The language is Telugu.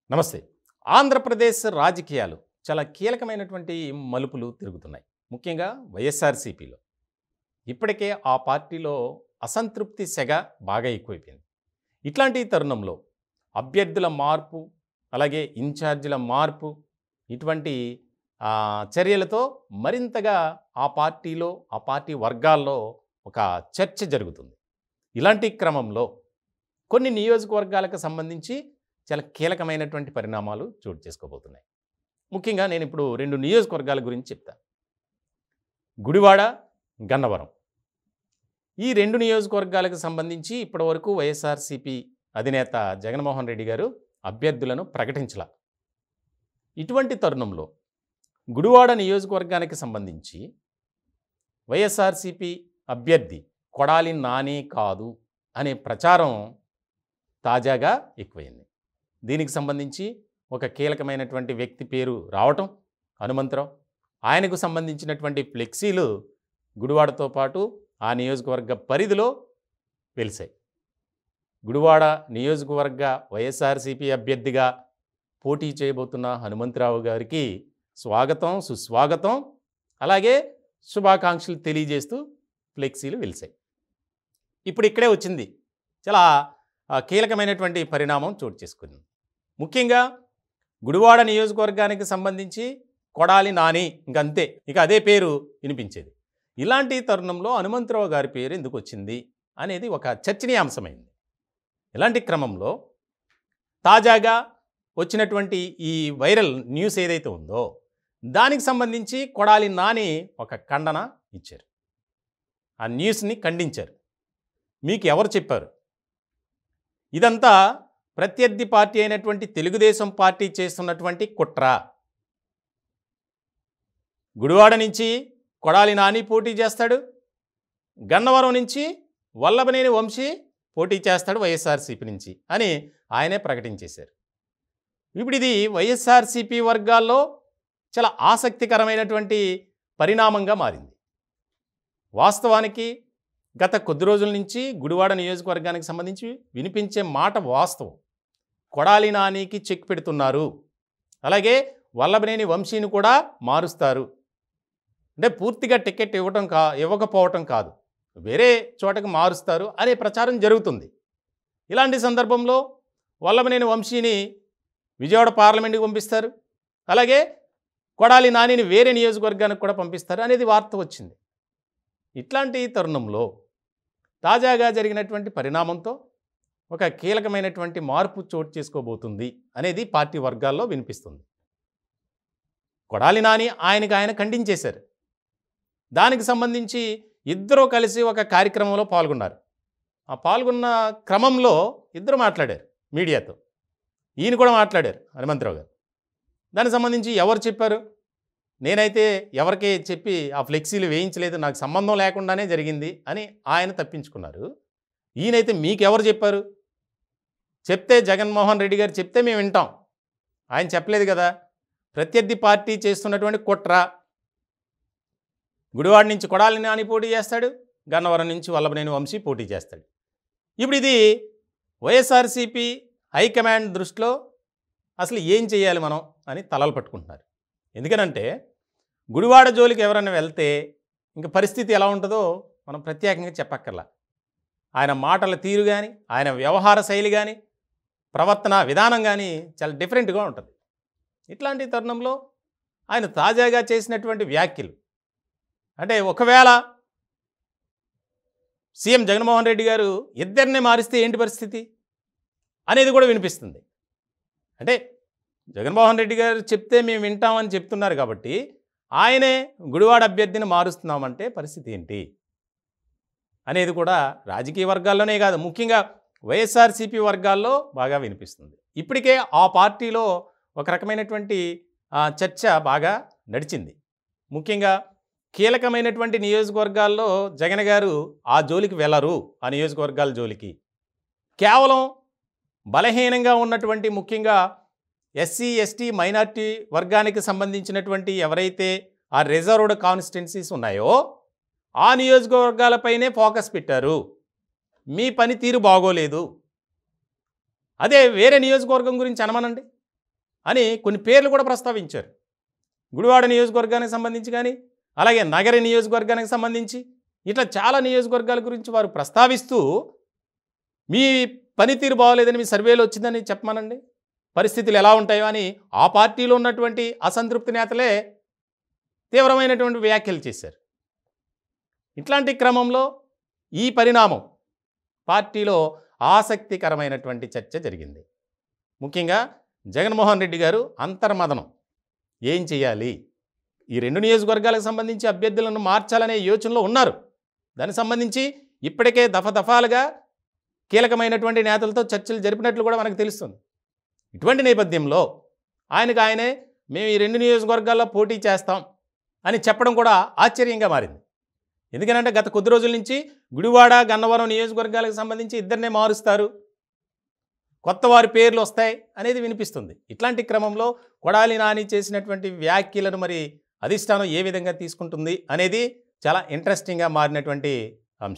నమస్తే. ఆంధ్రప్రదేశ్ రాజకీయాలు చాలా కీలకమైనటువంటి మలుపులు తిరుగుతున్నాయి. ముఖ్యంగా వైఎస్ఆర్‌సీపీలో. ఇప్పటికే ఆ పార్టీలో అసంతృప్తి సెగ బాగా ఎక్కువైపోయింది. ఇట్లాంటి తరుణంలో అభ్యర్థుల మార్పు, అలాగే ఇన్ఛార్జీల మార్పు ఇటువంటి చర్యలతో మరింతగా ఆ పార్టీలో, ఆ పార్టీ వర్గాల్లో ఒక చర్చ జరుగుతుంది. ఇలాంటి క్రమంలో కొన్ని నియోజకవర్గాలకు సంబంధించి చాలా కీలకమైనటువంటి పరిణామాలు చోటు చేసుకోబోతున్నాయి. ముఖ్యంగా నేను ఇప్పుడు 2 నియోజకవర్గాల గురించి చెప్తా. గుడివాడ, గన్నవరం. ఈ 2 నియోజకవర్గాలకు సంబంధించి ఇప్పటివరకు వైఎస్ఆర్‌సీపీ అధినేత జగన్మోహన్ రెడ్డి గారు అభ్యర్థులను ప్రకటించలా. ఇటువంటి తరుణంలో గుడివాడ నియోజకవర్గానికి సంబంధించి వైఎస్ఆర్‌సీపీ అభ్యర్థి కొడాలి నాని కాదు అనే ప్రచారం తాజాగా ఎక్కువైంది. దీనికి సంబంధించి ఒక కీలకమైనటువంటి వ్యక్తి పేరు రావటం హనుమంతరావు. ఆయనకు సంబంధించినటువంటి ఫ్లెక్సీలు గుడివాడతో పాటు ఆ నియోజకవర్గ పరిధిలో వెలిశాయి. గుడివాడ నియోజకవర్గ వైఎస్ఆర్‌సీపీ అభ్యర్థిగా పోటీ చేయబోతున్న హనుమంతరావు గారికి స్వాగతం, సుస్వాగతం, అలాగే శుభాకాంక్షలు తెలియజేస్తూ ఫ్లెక్సీలు వెలిశాయి. ఇప్పుడు ఇక్కడే వచ్చింది చాలా కీలకమైనటువంటి పరిణామం చోటు చేసుకుంది. ముఖ్యంగా గుడివాడ నియోజకవర్గానికి సంబంధించి కొడాలి నాని ఇంకంతే, ఇక అదే పేరు వినిపించేది. ఇలాంటి తరుణంలో హనుమంతరావు గారి పేరు ఎందుకు వచ్చింది అనేది ఒక చర్చనీయాంశమైంది. ఇలాంటి క్రమంలో తాజాగా వచ్చినటువంటి ఈ వైరల్ న్యూస్ ఏదైతే ఉందో దానికి సంబంధించి కొడాలి నాని ఒక ఖండన ఇచ్చారు. ఆ న్యూస్ని ఖండించారు. మీకు ఎవరు చెప్పారు? ఇదంతా ప్రత్యర్థి పార్టీ అయినటువంటి తెలుగుదేశం పార్టీ చేస్తున్నటువంటి కుట్ర. గుడివాడ నుంచి కొడాలి నాని పోటీ చేస్తాడు, గన్నవరం నుంచి వల్లభనేని వంశీ పోటీ చేస్తాడు వైఎస్ఆర్‌సీపీ నుంచి అని ఆయనే ప్రకటించేశారు. ఇప్పుడు ఇది వైఎస్ఆర్‌సీపీ వర్గాల్లో చాలా ఆసక్తికరమైనటువంటి పరిణామంగా మారింది. వాస్తవానికి గత కొద్ది రోజుల నుంచి గుడివాడ నియోజకవర్గానికి సంబంధించి వినిపించే మాట వాస్తవం. కొడాలి నానికి చెక్ పెడుతున్నారు, అలాగే వల్లభనేని వంశీని కూడా మారుస్తారు. అంటే పూర్తిగా టికెట్ ఇవ్వకపోవటం కాదు, వేరే చోటకు మారుస్తారు అనే ప్రచారం జరుగుతుంది. ఇలాంటి సందర్భంలో వల్లభనేని వంశీని విజయవాడ పార్లమెంటుకి పంపిస్తారు, అలాగే కొడాలి నానిని వేరే నియోజకవర్గానికి కూడా పంపిస్తారు అనేది వార్త వచ్చింది. ఇట్లాంటి తరుణంలో తాజాగా జరిగినటువంటి పరిణామంతో ఒక కీలకమైనటువంటి మార్పు చోటు చేసుకోబోతుంది అనేది పార్టీ వర్గాల్లో వినిపిస్తుంది. కొడాలి నాని ఆయన ఖండించేశారు. దానికి సంబంధించి ఇద్దరూ కలిసి ఒక కార్యక్రమంలో పాల్గొన్నారు. ఆ పాల్గొన్న క్రమంలో ఇద్దరు మాట్లాడారు మీడియాతో. ఈయన కూడా మాట్లాడారు హనుమంతరావు గారు. దానికి సంబంధించి ఎవరు చెప్పారు? నేనైతే ఎవరికి చెప్పి ఆ ఫ్లెక్సీలు వేయించలేదు, నాకు సంబంధం లేకుండానే జరిగింది అని ఆయన తప్పించుకున్నారు. ఈయనైతే మీకెవరు చెప్పారు? చెప్తే జగన్మోహన్ రెడ్డి గారు చెప్తే మేము వింటాం, ఆయన చెప్పలేదు కదా. ప్రత్యర్థి పార్టీ చేస్తున్నటువంటి కుట్ర. గుడివాడ నుంచి కొడాలి నాని పోటీ చేస్తాడు, గన్నవరం నుంచి వల్లభనేని వంశీ పోటీ చేస్తాడు. ఇప్పుడు ఇది వైఎస్ఆర్‌సీపీ హైకమాండ్ దృష్టిలో అసలు ఏం చేయాలి మనం అని తలలు పట్టుకుంటున్నారు. ఎందుకనంటే గుడివాడ జోలికి ఎవరైనా వెళ్తే ఇంక పరిస్థితి ఎలా ఉంటుందో మనం ప్రత్యేకంగా చెప్పక్కర్లా. ఆయన మాటల తీరు కానీ, ఆయన వ్యవహార శైలి కానీ, ప్రవర్తన విధానం కానీ చాలా డిఫరెంట్గా ఉంటుంది. ఇట్లాంటి తరుణంలో ఆయన తాజాగా చేసినటువంటి వ్యాఖ్యలు, అంటే ఒకవేళ సీఎం జగన్మోహన్ రెడ్డి గారు ఇద్దరిని మారిస్తే ఏంటి పరిస్థితి అనేది కూడా వినిపిస్తుంది. అంటే జగన్మోహన్ రెడ్డి గారు చెప్తే మేము వింటామని చెప్తున్నారు కాబట్టి ఆయనే గుడివాడ అభ్యర్థిని మారుస్తున్నామంటే పరిస్థితి ఏంటి అనేది కూడా రాజకీయ వర్గాల్లోనే కాదు, ముఖ్యంగా వైఎస్ఆర్‌సీపీ వర్గాల్లో బాగా వినిపిస్తుంది. ఇప్పటికే ఆ పార్టీలో ఒక రకమైనటువంటి చర్చ బాగా నడిచింది. ముఖ్యంగా కీలకమైనటువంటి నియోజకవర్గాల్లో జగన్ గారు ఆ జోలికి వెళ్ళరు. ఆ నియోజకవర్గాల జోలికి కేవలం బలహీనంగా ఉన్నటువంటి, ముఖ్యంగా ఎస్సీ, ఎస్టీ, మైనార్టీ వర్గానికి సంబంధించినటువంటి ఎవరైతే ఆ రిజర్వ్డ్ కాన్స్టిట్యున్సీస్ ఉన్నాయో ఆ నియోజకవర్గాలపైనే ఫోకస్ పెట్టారు. మీ పనితీరు బాగోలేదు, అదే వేరే నియోజకవర్గం గురించి అనమనండి. అని కొన్ని పేర్లు కూడా ప్రస్తావించారు. గుడివాడ నియోజకవర్గానికి సంబంధించి కానీ, అలాగే నగరి నియోజకవర్గానికి సంబంధించి ఇట్లా చాలా నియోజకవర్గాల గురించి వారు ప్రస్తావిస్తూ మీ పనితీరు బాగోలేదని మీ సర్వేలో వచ్చిందని చెప్పమనండి, పరిస్థితులు ఎలా ఉంటాయో అని ఆ పార్టీలో ఉన్నటువంటి అసంతృప్తి నేతలే తీవ్రమైనటువంటి వ్యాఖ్యలు చేశారు. ఇట్లాంటి క్రమంలో ఈ పరిణామం పార్టీలో ఆసక్తికరమైనటువంటి చర్చ జరిగింది. ముఖ్యంగా జగన్మోహన్ రెడ్డి గారు అంతర్మదనం ఏం చేయాలి, ఈ 2 నియోజకవర్గాలకు సంబంధించి అభ్యర్థులను మార్చాలనే యోచనలో ఉన్నారు. దానికి సంబంధించి ఇప్పటికే దఫాలుగా కీలకమైనటువంటి నేతలతో చర్చలు జరిపినట్లు కూడా మనకు తెలుస్తుంది. ఇటువంటి నేపథ్యంలో ఆయనే మేము ఈ 2 నియోజకవర్గాల్లో పోటీ చేస్తాం అని చెప్పడం కూడా ఆశ్చర్యంగా మారింది. ఎందుకంటే గత కొద్ది రోజుల నుంచి గుడివాడ గన్నవరం నియోజకవర్గాలకు సంబంధించి ఇద్దరినే మారుస్తారు, కొత్త వారి పేర్లు వస్తాయి అనేది వినిపిస్తుంది. ఇట్లాంటి క్రమంలో కొడాలి నాని చేసినటువంటి వ్యాఖ్యలను మరి అధిష్టానం ఏ విధంగా తీసుకుంటుంది అనేది చాలా ఇంట్రెస్టింగ్గా మారినటువంటి